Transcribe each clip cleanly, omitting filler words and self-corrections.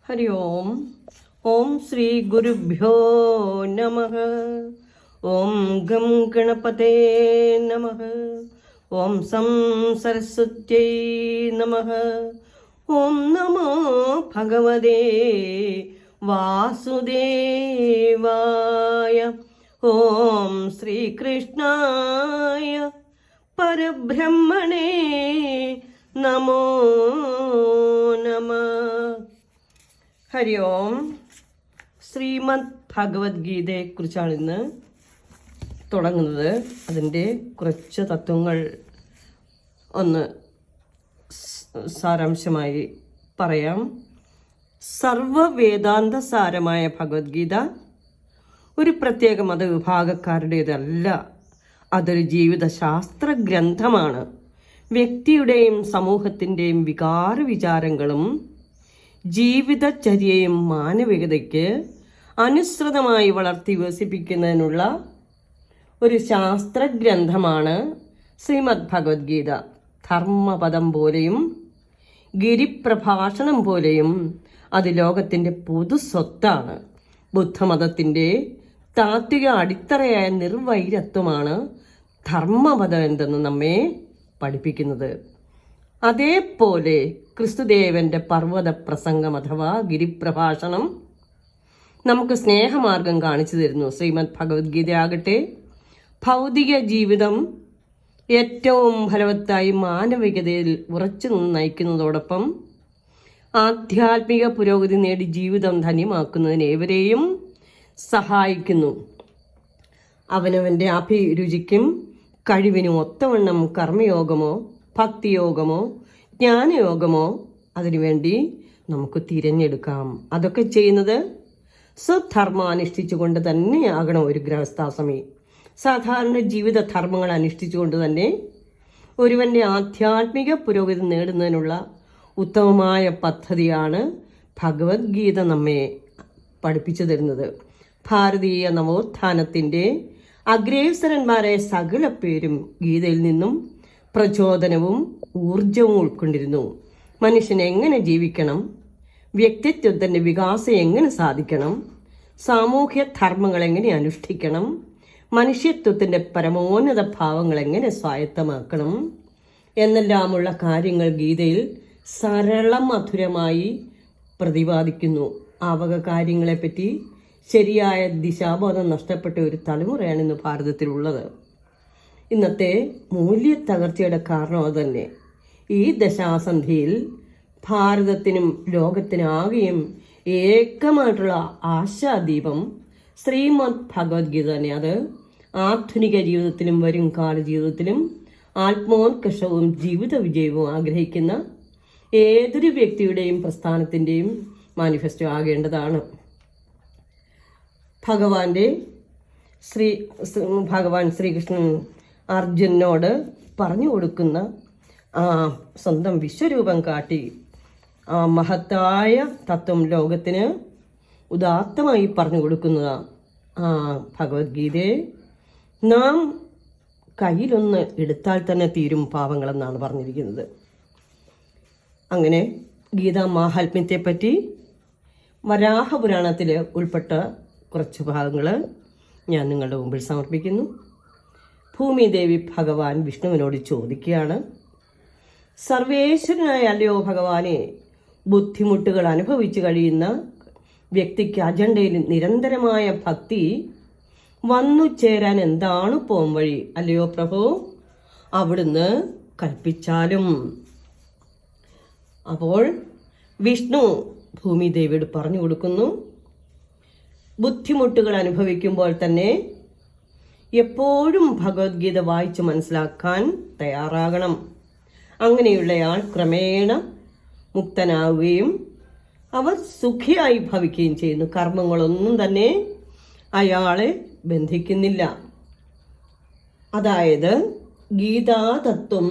ഹരി ഓം. ഓം ശ്രീ ഗുരുഭ്യോ നമഃ. ഓം ഗം ഗണപതേ നമഃ. ഓം സം സരസ്വത്यै നമഃ. ഓം നമോ ഭഗവതേ വാസുദേവായ. ഓം ശ്രീകൃഷ്ണായ പരബ്രഹ്മണേ നമോ നമഃ. ഹരി ഓം. ശ്രീമദ് ഭഗവത്ഗീതയെക്കുറിച്ചാണ് ഇന്ന് തുടങ്ങുന്നത്. അതിൻ്റെ കുറച്ച് തത്വങ്ങൾ ഒന്ന് സാരാംശമായി പറയാം. സർവവേദാന്ത സാരമായ ഭഗവത്ഗീത ഒരു പ്രത്യേക മതവിഭാഗക്കാരുടേതല്ല. അതൊരു ജീവിതശാസ്ത്ര ഗ്രന്ഥമാണ്. വ്യക്തിയുടെയും സമൂഹത്തിൻ്റെയും വികാര വിചാരങ്ങളും ജീവിതചര്യയും മാനവികതയ്ക്ക് അനുസൃതമായി വളർത്തി വികസിപ്പിക്കുന്നതിനുള്ള ഒരു ശാസ്ത്രഗ്രന്ഥമാണ് ശ്രീമദ് ഭഗവത്ഗീത. ധർമ്മപദം പോലെയും ഗിരിപ്രഭാഷണം പോലെയും അത് ലോകത്തിൻ്റെ പൊതു സ്വത്താണ്. ബുദ്ധമതത്തിൻ്റെ താത്വിക അടിത്തറയായ നിർവൈരത്വമാണ് ധർമ്മപദം എന്തെന്ന് നമ്മെ പഠിപ്പിക്കുന്നത്. അതേപോലെ ക്രിസ്തുദേവന്റെ പർവ്വത പ്രസംഗം അഥവാ ഗിരിപ്രഭാഷണം നമുക്ക് സ്നേഹമാർഗം കാണിച്ചു തരുന്നു. ശ്രീമദ് ഭഗവത്ഗീതയാകട്ടെ ഭൗതിക ജീവിതം ഏറ്റവും ഫലവത്തായി മാനവികതയിൽ ഉറച്ചു നിന്ന് നയിക്കുന്നതോടൊപ്പം ആധ്യാത്മിക പുരോഗതി നേടി ജീവിതം ധന്യമാക്കുന്നതിന് ഏവരെയും സഹായിക്കുന്നു. അവനവൻ്റെ അഭിരുചിക്കും കഴിവിനും ഒത്തവണ്ണം കർമ്മയോഗമോ ഭക്തിയോഗമോ ജ്ഞാനയോഗമോ അതിനുവേണ്ടി നമുക്ക് തിരഞ്ഞെടുക്കാം. അതൊക്കെ ചെയ്യുന്നത് സ്വധർമ്മം അനുഷ്ഠിച്ചുകൊണ്ട് തന്നെയാകണം ഒരു ഗൃഹസ്ഥാശ്രമി. സാധാരണ ജീവിത ധർമ്മങ്ങൾ അനുഷ്ഠിച്ചുകൊണ്ട് തന്നെ ഒരുവൻ്റെ ആധ്യാത്മിക പുരോഗതി നേടുന്നതിനുള്ള ഉത്തമമായ പദ്ധതിയാണ് ഭഗവത്ഗീത നമ്മെ പഠിപ്പിച്ചു തരുന്നത്. ഭാരതീയ നവോത്ഥാനത്തിൻ്റെ അഗ്രേസരന്മാരായ സകല പേരും ഗീതയിൽ നിന്നും പ്രചോദനവും ഊർജവും ഉൾക്കൊണ്ടിരുന്നു. മനുഷ്യൻ എങ്ങനെ ജീവിക്കണം, വ്യക്തിത്വത്തിൻ്റെ വികാസം എങ്ങനെ സാധിക്കണം, സാമൂഹ്യ ധർമ്മങ്ങൾ എങ്ങനെ അനുഷ്ഠിക്കണം, മനുഷ്യത്വത്തിൻ്റെ പരമോന്നത ഭാവങ്ങൾ എങ്ങനെ സ്വായത്തമാക്കണം എന്നെല്ലാമുള്ള കാര്യങ്ങൾ ഗീതയിൽ സരളമധുരമായി പ്രതിപാദിക്കുന്നു. ആ വക കാര്യങ്ങളെപ്പറ്റി ശരിയായ ദിശാബോധം നഷ്ടപ്പെട്ട ഒരു തലമുറയാണ് ഇന്ന് ഭാരതത്തിലുള്ളത്. ഇന്നത്തെ മൂല്യത്തകർച്ചയുടെ കാരണം അതുതന്നെ. ഈ ദശാസന്ധിയിൽ ഭാരതത്തിനും ലോകത്തിനാകെയും ഏകമായിട്ടുള്ള ആശാദീപം ശ്രീമദ് ഭഗവത്ഗീത തന്നെ. അത് ആധുനിക ജീവിതത്തിലും വരും കാല ജീവിതത്തിലും ആത്മോത്കർഷവും ജീവിത വിജയവും ആഗ്രഹിക്കുന്ന ഏതൊരു വ്യക്തിയുടെയും പ്രസ്ഥാനത്തിൻ്റെയും മാനിഫെസ്റ്റോ ആകേണ്ടതാണ്. ഭഗവാൻ ശ്രീകൃഷ്ണൻ അർജുനോട് പറഞ്ഞു കൊടുക്കുന്ന സ്വന്തം വിശ്വരൂപം കാട്ടി ആ മഹത്തായ തത്വം ലോകത്തിന് ഉദാത്തമായി പറഞ്ഞു കൊടുക്കുന്നതാണ് ആ ഭഗവത്ഗീതയെ നാം കയ്യിലൊന്ന് എടുത്താൽ തന്നെ തീരും പാവങ്ങളെന്നാണ് പറഞ്ഞിരിക്കുന്നത്. അങ്ങനെ ഗീതാ മാഹാത്മ്യത്തെപ്പറ്റി വരാഹപുരാണത്തിൽ ഉൾപ്പെട്ട കുറച്ച് ഭാഗങ്ങൾ ഞാൻ നിങ്ങളുടെ മുമ്പിൽ സമർപ്പിക്കുന്നു. ഭൂമിദേവി ഭഗവാൻ വിഷ്ണുവിനോട് ചോദിക്കുകയാണ്, സർവേശ്വരനായ അല്ലയോ ഭഗവാനെ, ബുദ്ധിമുട്ടുകൾ അനുഭവിച്ചു കഴിയുന്ന വ്യക്തിക്ക് അജണ്ടയിൽ നിരന്തരമായ ഭക്തി വന്നു ചേരാൻ എന്താണ് പോം വഴി? അല്ലയോ പ്രഭു, അവിടുന്ന് കൽപ്പിച്ചാലും. അപ്പോൾ വിഷ്ണു ഭൂമിദേവിയോട് പറഞ്ഞു കൊടുക്കുന്നു, ബുദ്ധിമുട്ടുകൾ അനുഭവിക്കുമ്പോൾ തന്നെ എപ്പോഴും ഭഗവത്ഗീത വായിച്ച് മനസ്സിലാക്കാൻ തയ്യാറാകണം. അങ്ങനെയുള്ളയാൾ ക്രമേണ മുക്തനാവുകയും അവർ സുഖിയായി ഭവിക്കുകയും ചെയ്യുന്നു. കർമ്മങ്ങളൊന്നും തന്നെ അയാളെ ബന്ധിക്കുന്നില്ല. അതായത് ഗീതാതത്വം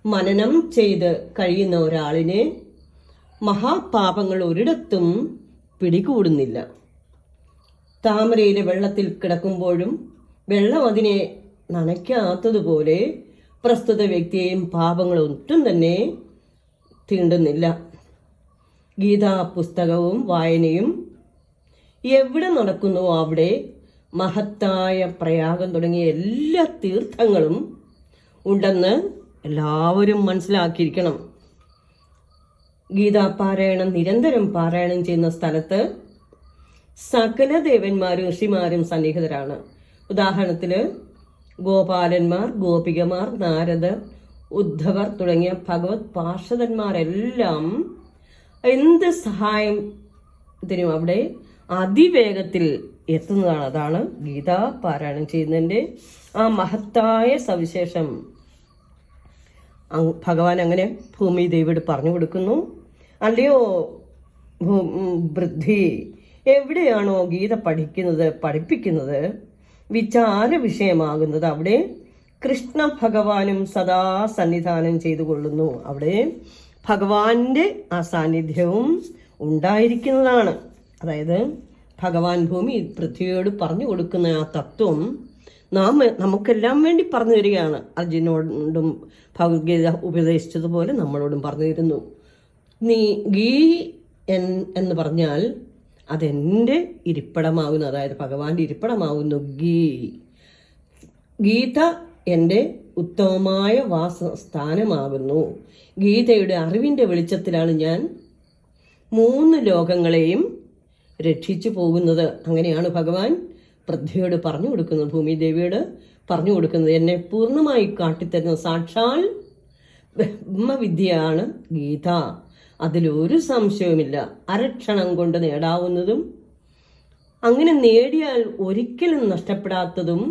മനനം ചെയ്ത് കഴിയുന്ന ഒരാളിനെ മഹാപാപങ്ങൾ ഒരിടത്തും പിടികൂടുന്നില്ല. താമരയിലെ വെള്ളത്തിൽ കിടക്കുമ്പോഴും വെള്ളം അതിനെ നനയ്ക്കാത്തതുപോലെ പ്രസ്തുത വ്യക്തിയെയും പാപങ്ങളൊട്ടും തന്നെ തീണ്ടുന്നില്ല. ഗീതാ പുസ്തകവും വായനയും എവിടെ നടക്കുന്നുവോ അവിടെ മഹത്തായ പ്രയാഗം തുടങ്ങിയ എല്ലാ തീർത്ഥങ്ങളും ഉണ്ടെന്ന് എല്ലാവരും മനസ്സിലാക്കിയിരിക്കണം. ഗീതാപാരായണം നിരന്തരം പാരായണം ചെയ്യുന്ന സ്ഥലത്ത് സകല ദേവന്മാരും ഋഷിമാരും സന്നിഹിതരാണ്. ഉദാഹരണത്തിന് ഗോപാലന്മാർ, ഗോപികമാർ, നാരദർ, ഉദ്ധവർ തുടങ്ങിയ ഭഗവത് പാർഷദന്മാരെല്ലാം എന്ത് സഹായത്തിനും അവിടെ അതിവേഗത്തിൽ എത്തുന്നതാണ്. അതാണ് ഗീതാ പാരായണം ചെയ്യുന്നതിൻ്റെ ആ മഹത്തായ സവിശേഷം. ഭഗവാൻ അങ്ങനെ ഭൂമി ദേവിയോട് പറഞ്ഞു കൊടുക്കുന്നു, അല്ലയോ വൃദ്ധി, എവിടെയാണോ ഗീത പഠിപ്പിക്കുന്നത് വിചാര വിഷയമാകുന്നത് അവിടെ കൃഷ്ണ ഭഗവാനും സദാ സന്നിധാനം ചെയ്തു കൊള്ളുന്നു. അവിടെ ഭഗവാന്റെ ആ സാന്നിധ്യവും ഉണ്ടായിരിക്കുന്നതാണ്. അതായത് ഭഗവാൻ ഭൂമി പൃഥ്വിയോട് പറഞ്ഞു കൊടുക്കുന്ന ആ തത്വം നമുക്കെല്ലാം വേണ്ടി പറഞ്ഞു തരികയാണ്. അർജുനോടും ഭഗവത്ഗീത ഉപദേശിച്ചതുപോലെ നമ്മളോടും പറഞ്ഞു തരുന്നു. നീ ഗീ എന്ന് പറഞ്ഞാൽ അതെൻ്റെ ഇരിപ്പിടമാകുന്നു, അതായത് ഭഗവാന്റെ ഇരിപ്പിടമാകുന്നു ഗീത എൻ്റെ ഉത്തമമായ വാസസ്ഥാനമാകുന്നു. ഗീതയുടെ അറിവിൻ്റെ വെളിച്ചത്തിലാണ് ഞാൻ 3 ലോകങ്ങളെയും രക്ഷിച്ചു പോകുന്നത്. അങ്ങനെയാണ് ഭഗവാൻ പൃഥ്വിയോട് പറഞ്ഞു കൊടുക്കുന്നത്, ഭൂമി ദേവിയോട് പറഞ്ഞു കൊടുക്കുന്നത്. എന്നെ പൂർണ്ണമായി കാട്ടിത്തരുന്ന സാക്ഷാൽ ബ്രഹ്മവിദ്യയാണ് ഗീത. അതിലൊരു സംശയവുമില്ല. അരക്ഷണം കൊണ്ട് നേടാവുന്നതും അങ്ങനെ നേടിയാൽ ഒരിക്കലും നഷ്ടപ്പെടാത്തതും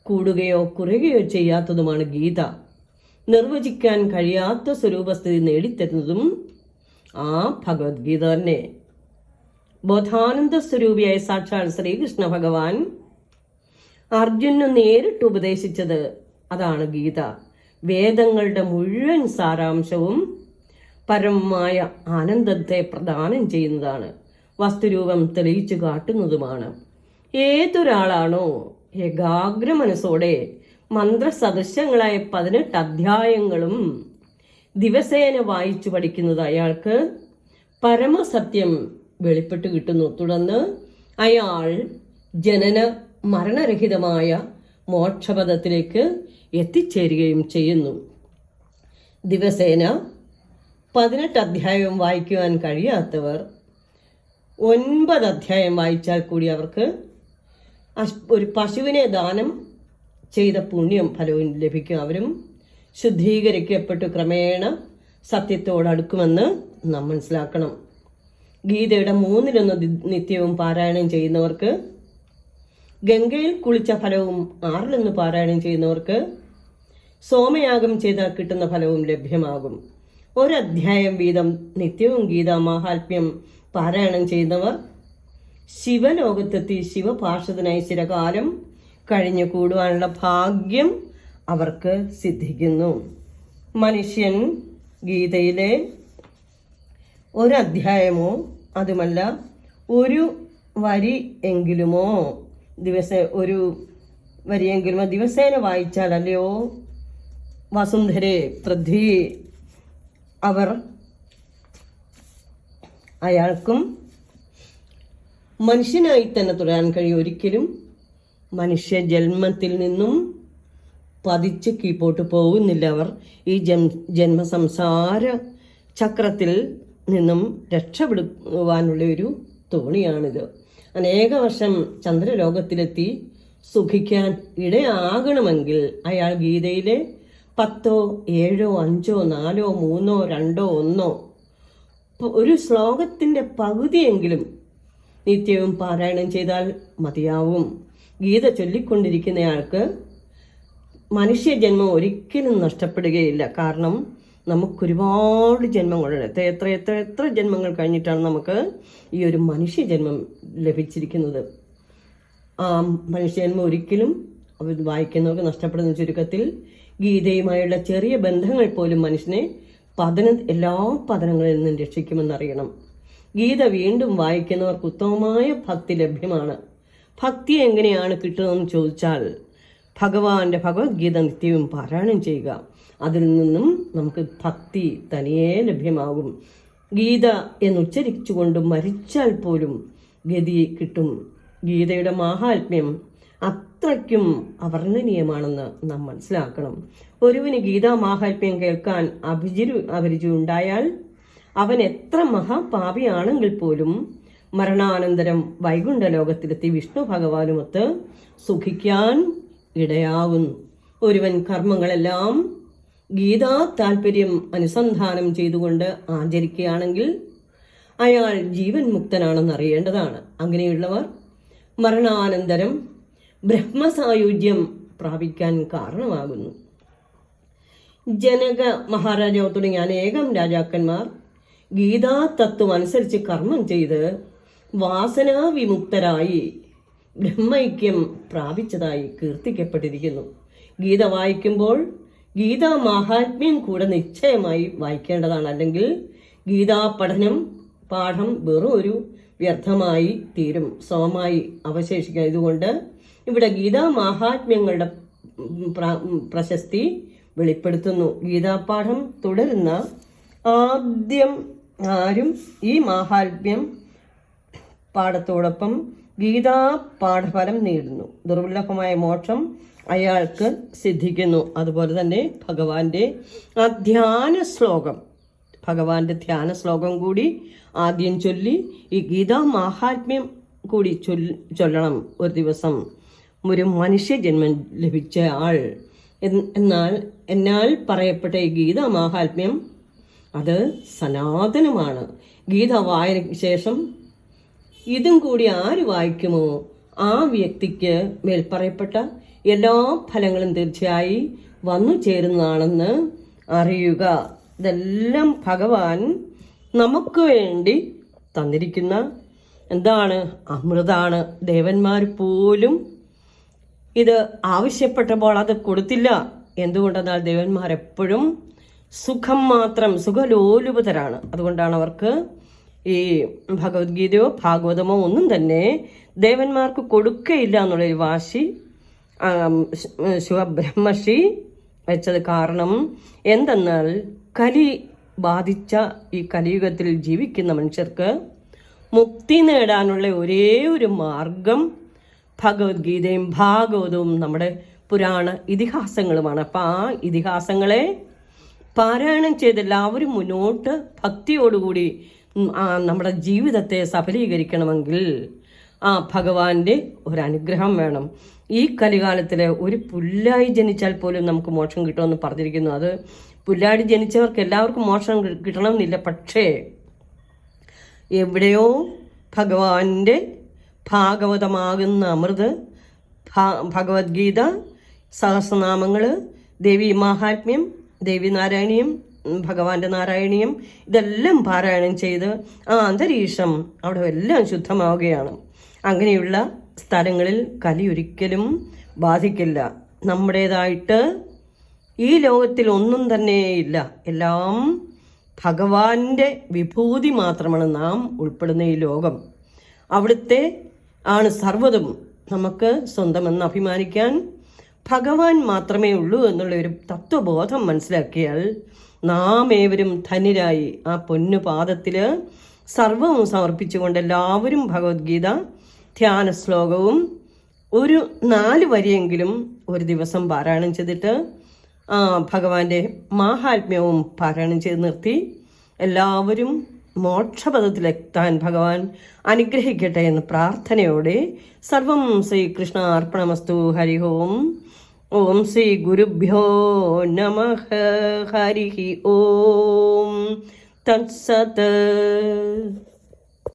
കൂടുകയോ കുറയുകയോ ചെയ്യാത്തതുമാണ് ഗീത. നിർവചിക്കാൻ കഴിയാത്ത സ്വരൂപസ്ഥിതി നേടിത്തരുന്നതും ആ ഭഗവത്ഗീത തന്നെ. ബോധാനന്ദ സ്വരൂപിയായ സാക്ഷാൽ ശ്രീകൃഷ്ണ ഭഗവാൻ അർജുനു നേരിട്ട് ഉപദേശിച്ചത് അതാണ് ഗീത. വേദങ്ങളുടെ മുഴുവൻ സാരാംശവും പരമമായ ആനന്ദത്തെ പ്രദാനം ചെയ്യുന്നതാണ്, വസ്തുരൂപം തെളിയിച്ചു കാട്ടുന്നതുമാണ്. ഏതൊരാളാണോ ഏകാഗ്ര മനസ്സോടെ മന്ത്രസദൃശങ്ങളായ 18 അധ്യായങ്ങളും ദിവസേന വായിച്ചു പഠിക്കുന്നത് അയാൾക്ക് പരമസത്യം വെളിപ്പെട്ട് കിട്ടുന്നു. തുടർന്ന് അയാൾ ജനന മരണരഹിതമായ മോക്ഷപദത്തിലേക്ക് എത്തിച്ചേരുകയും ചെയ്യുന്നു. ദിവസേന 18 അധ്യായം വായിക്കുവാൻ കഴിയാത്തവർ 9 അധ്യായം വായിച്ചാൽ കൂടി അവർക്ക് ഒരു പശുവിനെ ദാനം ചെയ്ത പുണ്യം ഫലവും ലഭിക്കും. അവരും ശുദ്ധീകരിക്കപ്പെട്ടു ക്രമേണ സത്യത്തോടടുക്കുമെന്ന് നാം മനസ്സിലാക്കണം. ഗീതയുടെ 1/3 നിത്യവും പാരായണം ചെയ്യുന്നവർക്ക്, ഗംഗയിൽ കുളിച്ച ഫലവും 6 പാരായണം ചെയ്യുന്നവർക്ക് സോമയാഗം ചെയ്താൽ കിട്ടുന്ന ഫലവും ലഭ്യമാകും. 1 അധ്യായം വീതം നിത്യവും ഗീതാ മാഹാത്മ്യം പാരായണം ചെയ്യുന്നവർ ശിവലോകത്തെത്തി ശിവപാർഷദനായി ചിരകാലം കഴിഞ്ഞു കൂടുവാനുള്ള ഭാഗ്യം അവർക്ക് സിദ്ധിക്കുന്നു. മനുഷ്യൻ ഗീതയിലെ 1 അധ്യായമോ അതുമല്ല 1 വരി എങ്കിലുമോ ദിവസേന വായിച്ചാൽ, അല്ലയോ വസുന്ധരെ പൃഥ്വി, അയാൾക്കും മനുഷ്യനായി തന്നെ തുടരാൻ കഴിയും. ഒരിക്കലും മനുഷ്യ ജന്മത്തിൽ നിന്നും പതിച്ച് കീപ്പോട്ട് പോകുന്നില്ല. അവർ ഈ ജന്മസംസാര ചക്രത്തിൽ നിന്നും രക്ഷപ്പെടുവാനുള്ള ഒരു തോണിയാണിത്. അനേക വർഷം ചന്ദ്രലോകത്തിലെത്തി സുഖിക്കാൻ ഇടയാകണമെങ്കിൽ അയാൾ ഗീതയിലെ 10, 7, 5, 4, 3, 2, 1 ഒരു ശ്ലോകത്തിൻ്റെ പകുതിയെങ്കിലും നിത്യവും പാരായണം ചെയ്താൽ മതിയാവും. ഗീത ചൊല്ലിക്കൊണ്ടിരിക്കുന്നയാൾക്ക് മനുഷ്യജന്മം ഒരിക്കലും നഷ്ടപ്പെടുകയില്ല. കാരണം നമുക്കൊരുപാട് ജന്മങ്ങളുണ്ട്. എത്ര ജന്മങ്ങൾ കഴിഞ്ഞിട്ടാണ് നമുക്ക് ഈ ഒരു മനുഷ്യജന്മം ലഭിച്ചിരിക്കുന്നത്. ആ മനുഷ്യജന്മം ഒരിക്കലും അവർ വായിക്കുന്നവർക്ക് നഷ്ടപ്പെടുന്ന. ചുരുക്കത്തിൽ ഗീതയുമായുള്ള ചെറിയ ബന്ധങ്ങൾ പോലും മനുഷ്യനെ എല്ലാ പതനങ്ങളിൽ നിന്നും രക്ഷിക്കുമെന്നറിയണം. ഗീത വീണ്ടും വായിക്കുന്നവർക്ക് ഉത്തമമായ ഭക്തി ലഭ്യമാണ്. ഭക്തി എങ്ങനെയാണ് കിട്ടുന്നതെന്ന് ചോദിച്ചാൽ ഭഗവാന്റെ ഭഗവത്ഗീത നിത്യവും പാരായണം ചെയ്യുക. അതിൽ നിന്നും നമുക്ക് ഭക്തി തനിയെ ലഭ്യമാകും. ഗീത എന്നുച്ചരിച്ചുകൊണ്ട് മരിച്ചാൽ പോലും ഗതി കിട്ടും. ഗീതയുടെ മാഹാത്മ്യം അത്രയ്ക്കും അവർണ്ണനീയമാണെന്ന് നാം മനസ്സിലാക്കണം. ഒരുവന് ഗീതാ മാഹാത്മ്യം കേൾക്കാൻ അഭിരുചി ഉണ്ടായാൽ അവൻ എത്ര മഹാപാപിയാണെങ്കിൽ പോലും മരണാനന്തരം വൈകുണ്ഠ ലോകത്തിലെത്തി വിഷ്ണു ഭഗവാനുമൊത്ത് സുഖിക്കാൻ ഇടയാകുന്നു. ഒരുവൻ കർമ്മങ്ങളെല്ലാം ഗീതാ താല്പര്യം അനുസന്ധാനം ചെയ്തുകൊണ്ട് ആചരിക്കുകയാണെങ്കിൽ അയാൾ ജീവൻ മുക്തനാണെന്ന് അറിയേണ്ടതാണ്. അങ്ങനെയുള്ളവർ മരണാനന്തരം ബ്രഹ്മസായുജ്യം പ്രാപിക്കാൻ കാരണമാകുന്നു. ജനക മഹാരാജാവ് തുടങ്ങിയ അനേകം രാജാക്കന്മാർ ഗീതാ തത്വം അനുസരിച്ച് കർമ്മം ചെയ്ത് വാസനാവിമുക്തരായി ബ്രഹ്മൈക്യം പ്രാപിച്ചതായി കീർത്തിക്കപ്പെട്ടിരിക്കുന്നു. ഗീത വായിക്കുമ്പോൾ ഗീതാ മാഹാത്മ്യം കൂടെ നിശ്ചയമായി വായിക്കേണ്ടതാണ്. അല്ലെങ്കിൽ ഗീതാ പാഠം വെറും ഒരു വ്യർത്ഥമായി തീരും, സമമായി അവശേഷിക്കുക. ഇതുകൊണ്ട് ഇവിടെ ഗീതാ മാഹാത്മ്യങ്ങളുടെ പ്രശസ്തി വെളിപ്പെടുത്തുന്നു. ഗീതാപാഠം തുടരുന്ന ആദ്യം ആരും ഈ മാഹാത്മ്യം പാഠത്തോടൊപ്പം ഗീതാ പാഠഫലം നേടുന്നു. ദുർലഭമായ മോക്ഷം അയാൾക്ക് സിദ്ധിക്കുന്നു. അതുപോലെ തന്നെ ഭഗവാന്റെ ധ്യാന ശ്ലോകം കൂടി ആദ്യം ചൊല്ലി ഈ ഗീതാ മാഹാത്മ്യം കൂടി ചൊല്ലണം. ഒരു ദിവസം ഒരു മനുഷ്യജന്മം ലഭിച്ച ആൾ എന്നാൽ പറയപ്പെട്ട ഈ ഗീതാ മാഹാത്മ്യം അത് സനാതനമാണ്. ഗീത വായനയ്ക്ക് ശേഷം ഇതും കൂടി ആര് വായിക്കുമോ ആ വ്യക്തിക്ക് മേൽപ്പറയപ്പെട്ട എല്ലാ ഫലങ്ങളും തീർച്ചയായി വന്നു ചേരുന്നതാണെന്ന് അറിയുക. ഇതെല്ലാം ഭഗവാൻ നമുക്ക് വേണ്ടി തന്നിരിക്കുന്ന അമൃതാണ്. ദേവന്മാർ പോലും ഇത് ആവശ്യപ്പെട്ടപ്പോൾ അത് കൊടുത്തില്ല. എന്തുകൊണ്ടെന്നാൽ ദേവന്മാരെപ്പോഴും സുഖലോലുപതരാണ്. അതുകൊണ്ടാണ് അവർക്ക് ഈ ഭഗവത്ഗീതയോ ഭാഗവതമോ ഒന്നും തന്നെ ദേവന്മാർക്ക് കൊടുക്കയില്ല എന്നുള്ളൊരു വാശി ശിവബ്രഹ്മർഷി വെച്ചത്. കാരണം എന്തെന്നാൽ കലി ബാധിച്ച ഈ കലിയുഗത്തിൽ ജീവിക്കുന്ന മനുഷ്യർക്ക് മുക്തി നേടാനുള്ള ഒരേ ഒരു മാർഗം ഭഗവത്ഗീതയും ഭാഗവതവും നമ്മുടെ പുരാണ ഇതിഹാസങ്ങളുമാണ്. അപ്പം ആ ഇതിഹാസങ്ങളെ പാരായണം ചെയ്ത് എല്ലാവരും മുന്നോട്ട് ഭക്തിയോടുകൂടി നമ്മുടെ ജീവിതത്തെ സഫലീകരിക്കണമെങ്കിൽ ആ ഭഗവാന്റെ ഒരനുഗ്രഹം വേണം. ഈ കലികാലത്തിൽ ഒരു പുല്ലായി ജനിച്ചാൽ പോലും നമുക്ക് മോക്ഷം കിട്ടുമെന്ന് പറഞ്ഞിരിക്കുന്നു. അത് പുല്ലാടി ജനിച്ചവർക്ക് എല്ലാവർക്കും മോക്ഷം കിട്ടണമെന്നില്ല. പക്ഷേ എവിടെയോ ഭഗവാന്റെ ഭാഗവതമാകുന്ന അമൃത്, ഭഗവത്ഗീത, സഹസ്രനാമങ്ങൾ, ദേവി മാഹാത്മ്യം, ദേവി നാരായണീയം, ഭഗവാന്റെ നാരായണീയം ഇതെല്ലാം പാരായണം ചെയ്ത് ആ അന്തരീക്ഷം അവിടെ എല്ലാം ശുദ്ധമാവുകയാണ്. അങ്ങനെയുള്ള സ്ഥലങ്ങളിൽ കലി ഒരിക്കലും ബാധിക്കില്ല. നമ്മുടേതായിട്ട് ഈ ലോകത്തിൽ ഒന്നും തന്നെ ഇല്ല. എല്ലാം ഭഗവാന്റെ വിഭൂതി മാത്രമാണ് നാം ഉൾപ്പെടുന്ന ഈ ലോകം. അവിടുത്തെ ആണ് സർവ്വതും. നമുക്ക് സ്വന്തമെന്ന് അഭിമാനിക്കാൻ ഭഗവാൻ മാത്രമേ ഉള്ളൂ എന്നുള്ള ഒരു തത്വബോധം മനസ്സിലാക്കിയാൽ നാം ഏവരും ധന്യരായി ആ പൊന്നുപാദത്തിൽ സർവവും സമർപ്പിച്ചുകൊണ്ട് എല്ലാവരും ഭഗവത്ഗീത ധ്യാന ശ്ലോകവും ഒരു 4 വരിയെങ്കിലും ഒരു ദിവസം പാരായണം ചെയ്തിട്ട് ഭഗവാന്റെ മാഹാത്മ്യവും പാരായണം ചെയ്ത് നിർത്തി എല്ലാവരും മോക്ഷപദത്തിലെത്താൻ ഭഗവാൻ അനുഗ്രഹിക്കട്ടെ എന്ന പ്രാർത്ഥനയോടെ സർവം ശ്രീകൃഷ്ണ അർപ്പണമസ്തു. ഹരി ഓം. ഓം ശ്രീ ഗുരുഭ്യോ നമഃ. ഹരി ഓം തത്സത്.